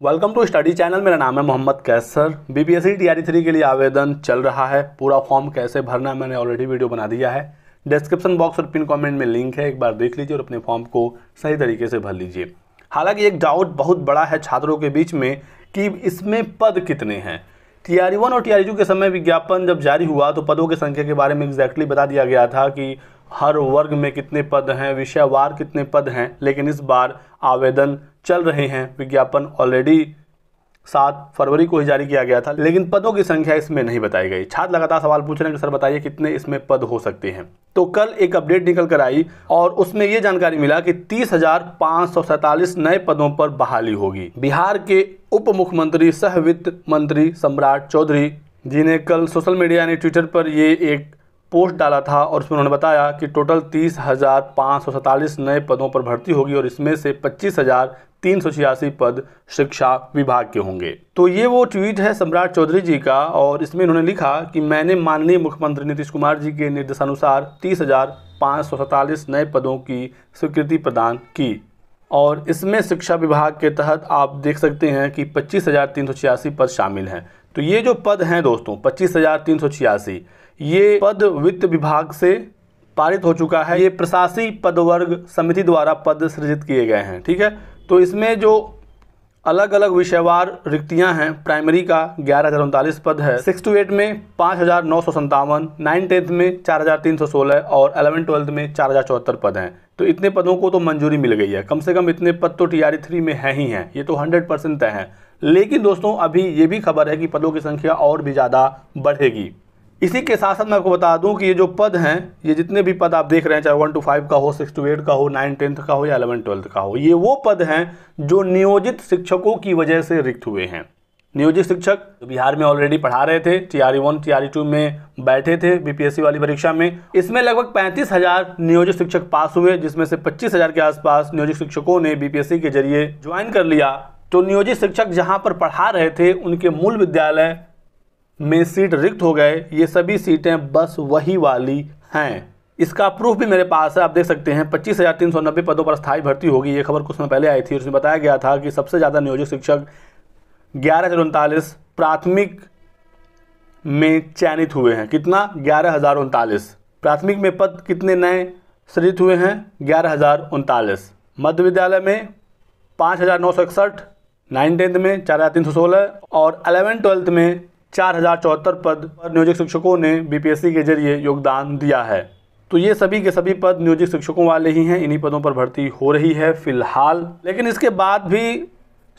Welcome to study channel. मेरा नाम है मोहम्मद कैसर। बीपीएससी टीआरई 3 के लिए आवेदन चल रहा है। पूरा फॉर्म कैसे भरना है मैंने ऑलरेडी वीडियो बना दिया है। डिस्क्रिप्शन बॉक्स और पिन कमेंट में लिंक है, एक बार देख लीजिए और अपने फॉर्म को सही तरीके से भर लीजिए। हालांकि एक डाउट बहुत बड़ा है छात्रों के बीच में कि इसमें पद कितने हैं। टीआरई 1 और टीआरई 2 के समय विज्ञापन जब जारी हुआ तो पदों की संख्या के बारे में एग्जैक्टली बता दिया गया था कि हर वर्ग में कितने पद हैं, विषयवार कितने पद हैं। लेकिन इस बार आवेदन चल रहे हैं। विज्ञापन ऑलरेडी 7 फरवरी को ही जारी किया गया था, लेकिन पदों की संख्या इसमें नहीं बताई गई। छात्र लगातार सवाल पूछ रहे हैं कि सर बताइए कितने इसमें पद हो सकते हैं। तो कल एक अपडेट निकल कर आई और उसमें यह जानकारी मिला कि 30,547 नए पदों पर बहाली होगी। बिहार के उप मुख्यमंत्री सह वित्त मंत्री सम्राट चौधरी जी ने कल सोशल मीडिया यानी ट्विटर पर ये एक पोस्ट डाला था और उसमें उन्होंने बताया कि टोटल 30,547 नए पदों पर भर्ती होगी और इसमें से 25,386 पद शिक्षा विभाग के होंगे। तो ये वो ट्वीट है सम्राट चौधरी जी का और इसमें उन्होंने लिखा कि मैंने माननीय मुख्यमंत्री नीतीश कुमार जी के निर्देशानुसार 30,547 नए पदों की स्वीकृति प्रदान की और इसमें शिक्षा विभाग के तहत आप देख सकते हैं कि 25,386 पद शामिल हैं। तो ये जो पद हैं दोस्तों 25,386, ये पद वित्त विभाग से पारित हो चुका है। ये प्रशासकीय पदवर्ग समिति द्वारा पद सृजित किए गए हैं। ठीक है, तो इसमें जो अलग अलग विषयवार रिक्तियां हैं, प्राइमरी का 11,039 पद है, 6 to 8 में 5,957, 9-10 में 4,316 और 11-12 में 4,074 पद हैं। तो इतने पदों को तो मंजूरी मिल गई है। कम से कम इतने पद तो टीआरई 3 में है ही हैं, ये तो 100% तय है। लेकिन दोस्तों अभी ये भी खबर है कि पदों की संख्या और भी ज़्यादा बढ़ेगी। इसी के साथ साथ मैं आपको बता दूं कि ये जो पद हैं, ये जितने भी पद आप देख रहे हैं, चाहे 1 to 5 का हो, 6 to 8 का हो, 9-10 का हो या 11-12 का हो, ये वो पद हैं जो नियोजित शिक्षकों की वजह से रिक्त हुए हैं। नियोजित शिक्षक बिहार में ऑलरेडी पढ़ा रहे थे, टीआरई 1 टीआरई 2 में बैठे थे बीपीएससी वाली परीक्षा में। इसमें लगभग 35,000 नियोजित शिक्षक पास हुए, जिसमें से 25,000 के आसपास नियोजित शिक्षकों ने बीपीएससी के जरिए ज्वाइन कर लिया। तो नियोजित शिक्षक जहाँ पर पढ़ा रहे थे उनके मूल विद्यालय में सीट रिक्त हो गए। ये सभी सीटें बस वही वाली हैं। इसका प्रूफ भी मेरे पास है, आप देख सकते हैं। 25,390 पदों पर स्थायी भर्ती होगी। ये खबर कुछ समय पहले आई थी और उसमें बताया गया था कि सबसे ज़्यादा नियोजित शिक्षक 11,039 प्राथमिक में चयनित हुए हैं। कितना? 11,039। प्राथमिक में पद कितने नए सृजित हुए हैं? 11,039। मध्य विद्यालय में 5,961, 9-10 में 4,316 और 11-12 में 4,074 पद पर नियोजित शिक्षकों ने बीपीएससी के जरिए योगदान दिया है। तो ये सभी के सभी पद नियोजित शिक्षकों वाले ही हैं। इन्हीं पदों पर भर्ती हो रही है फिलहाल। लेकिन इसके बाद भी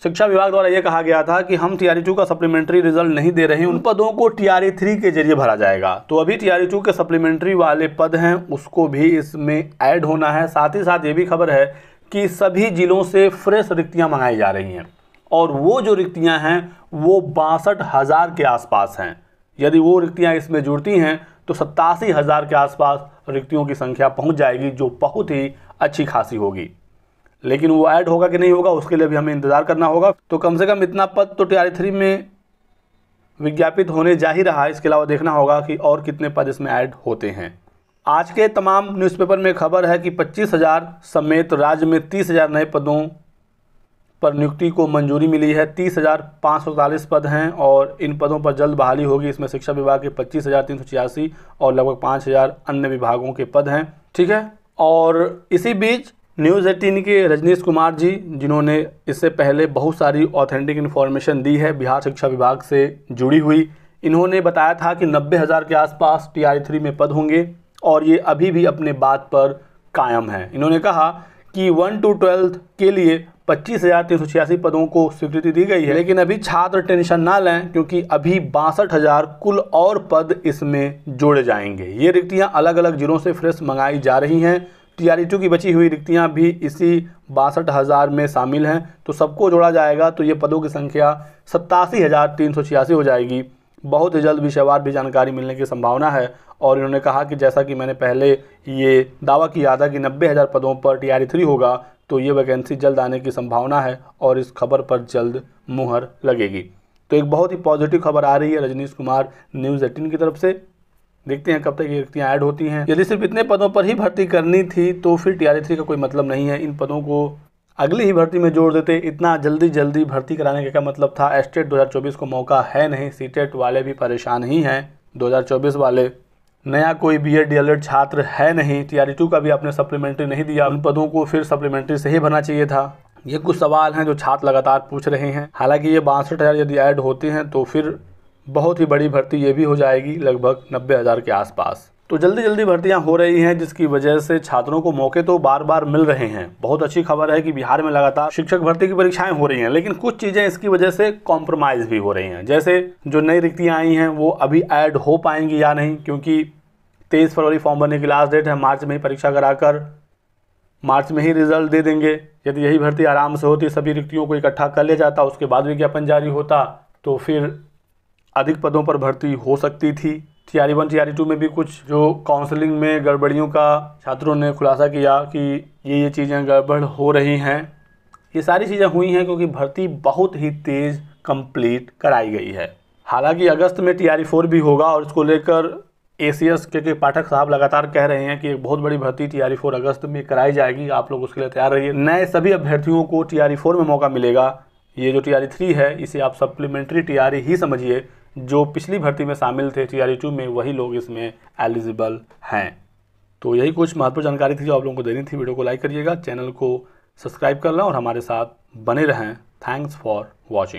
शिक्षा विभाग द्वारा ये कहा गया था कि हम टीआरई 2 का सप्लीमेंट्री रिजल्ट नहीं दे रहे हैं, उन पदों को टीआरई 3 के जरिए भरा जाएगा। तो अभी टीआरई 2 के सप्लीमेंट्री वाले पद हैं, उसको भी इसमें ऐड होना है। साथ ही साथ ये भी खबर है कि सभी जिलों से फ्रेश रिक्तियाँ मंगाई जा रही हैं और वो जो रिक्तियां हैं वो 62,000 के आसपास हैं। यदि वो रिक्तियां इसमें जुड़ती हैं तो 87,000 के आसपास रिक्तियों की संख्या पहुंच जाएगी, जो बहुत ही अच्छी खासी होगी। लेकिन वो ऐड होगा कि नहीं होगा उसके लिए भी हमें इंतज़ार करना होगा। तो कम से कम इतना पद तो टीआरई 3 में विज्ञापित होने जा ही रहा है। इसके अलावा देखना होगा कि और कितने पद इसमें ऐड होते हैं। आज के तमाम न्यूज़पेपर में खबर है कि 25,000 समेत राज्य में 30,000 नए पदों पर नियुक्ति को मंजूरी मिली है। 30,547 पद हैं और इन पदों पर जल्द बहाली होगी। इसमें शिक्षा विभाग के 25,386 और लगभग 5,000 अन्य विभागों के पद हैं। ठीक है, और इसी बीच न्यूज़ 18 के रजनीश कुमार जी, जिन्होंने इससे पहले बहुत सारी ऑथेंटिक इन्फॉर्मेशन दी है बिहार शिक्षा विभाग से जुड़ी हुई, इन्होंने बताया था कि 90,000 के आसपास टीआरई 3 में पद होंगे और ये अभी भी अपने बात पर कायम है। इन्होंने कहा कि 1 to 12 के लिए 25,386 पदों को स्वीकृति दी गई है। लेकिन अभी छात्र टेंशन ना लें, क्योंकि अभी 62,000 कुल और पद इसमें जोड़े जाएंगे। ये रिक्तियां अलग अलग जिलों से फ्रेश मंगाई जा रही हैं। टीआरई 2 की बची हुई रिक्तियां भी इसी 62,000 में शामिल हैं। तो सबको जोड़ा जाएगा तो ये पदों की संख्या 87,386 हो जाएगी। बहुत ही जल्द विषयवार भी जानकारी मिलने की संभावना है। और इन्होंने कहा कि जैसा कि मैंने पहले ये दावा किया था कि 90,000 पदों पर टीआरई 3 होगा, तो ये वैकेंसी जल्द आने की संभावना है और इस खबर पर जल्द मुहर लगेगी। तो एक बहुत ही पॉजिटिव खबर आ रही है रजनीश कुमार न्यूज़ 18 की तरफ से। देखते हैं कब तक ये रिक्तियाँ ऐड होती हैं। यदि सिर्फ इतने पदों पर ही भर्ती करनी थी तो फिर टीआरई 3 का कोई मतलब नहीं है। इन पदों को अगली ही भर्ती में जोड़ देते। इतना जल्दी भर्ती कराने का क्या मतलब था। एस्टेट 2024 को मौका है नहीं, सीटेट वाले भी परेशान ही हैं 2024 वाले। नया कोई बीएड डीएलएड छात्र है नहीं, टीआरई 2 का भी आपने सप्लीमेंट्री नहीं दिया, उन पदों को फिर सप्लीमेंट्री से ही भरना चाहिए था। ये कुछ सवाल हैं जो छात्र लगातार पूछ रहे हैं। हालांकि ये 62,000 यदि ऐड होते हैं तो फिर बहुत ही बड़ी भर्ती ये भी हो जाएगी, लगभग 90,000 के आसपास। तो जल्दी भर्तियां हो रही हैं, जिसकी वजह से छात्रों को मौके तो बार बार मिल रहे हैं। बहुत अच्छी खबर है कि बिहार में लगातार शिक्षक भर्ती की परीक्षाएं हो रही हैं, लेकिन कुछ चीज़ें इसकी वजह से कॉम्प्रोमाइज़ भी हो रही हैं। जैसे जो नई रिक्तियाँ आई हैं वो अभी ऐड हो पाएंगी या नहीं, क्योंकि 23 फरवरी फॉर्म भरने की लास्ट डेट है। मार्च में ही परीक्षा कराकर मार्च में ही रिजल्ट दे देंगे। यदि यही भर्ती आराम से होती, सभी रिक्तियों को इकट्ठा कर लिया जाता, उसके बाद विज्ञापन जारी होता, तो फिर अधिक पदों पर भर्ती हो सकती थी। टीआरई 1 टीआरई 2 में भी कुछ जो काउंसलिंग में गड़बड़ियों का छात्रों ने खुलासा किया कि ये चीज़ें गड़बड़ हो रही हैं। ये सारी चीज़ें हुई हैं क्योंकि भर्ती बहुत ही तेज़ कंप्लीट कराई गई है। हालांकि अगस्त में टीआरई 4 भी होगा और इसको लेकर एसीएस के पाठक साहब लगातार कह रहे हैं कि एक बहुत बड़ी भर्ती टीआरई 4 अगस्त में कराई जाएगी, आप लोग उसके लिए तैयार रहिए। नए सभी अभ्यर्थियों को टीआरई 4 में मौका मिलेगा। ये जो टीआरई 3 है इसे आप सप्लीमेंट्री टीआरई ही समझिए। जो पिछली भर्ती में शामिल थे टीआरई 2 में, वही लोग इसमें एलिजिबल हैं। तो यही कुछ महत्वपूर्ण जानकारी थी जो आप लोगों को देनी थी। वीडियो को लाइक करिएगा, चैनल को सब्सक्राइब कर लें और हमारे साथ बने रहें। Thanks for watching.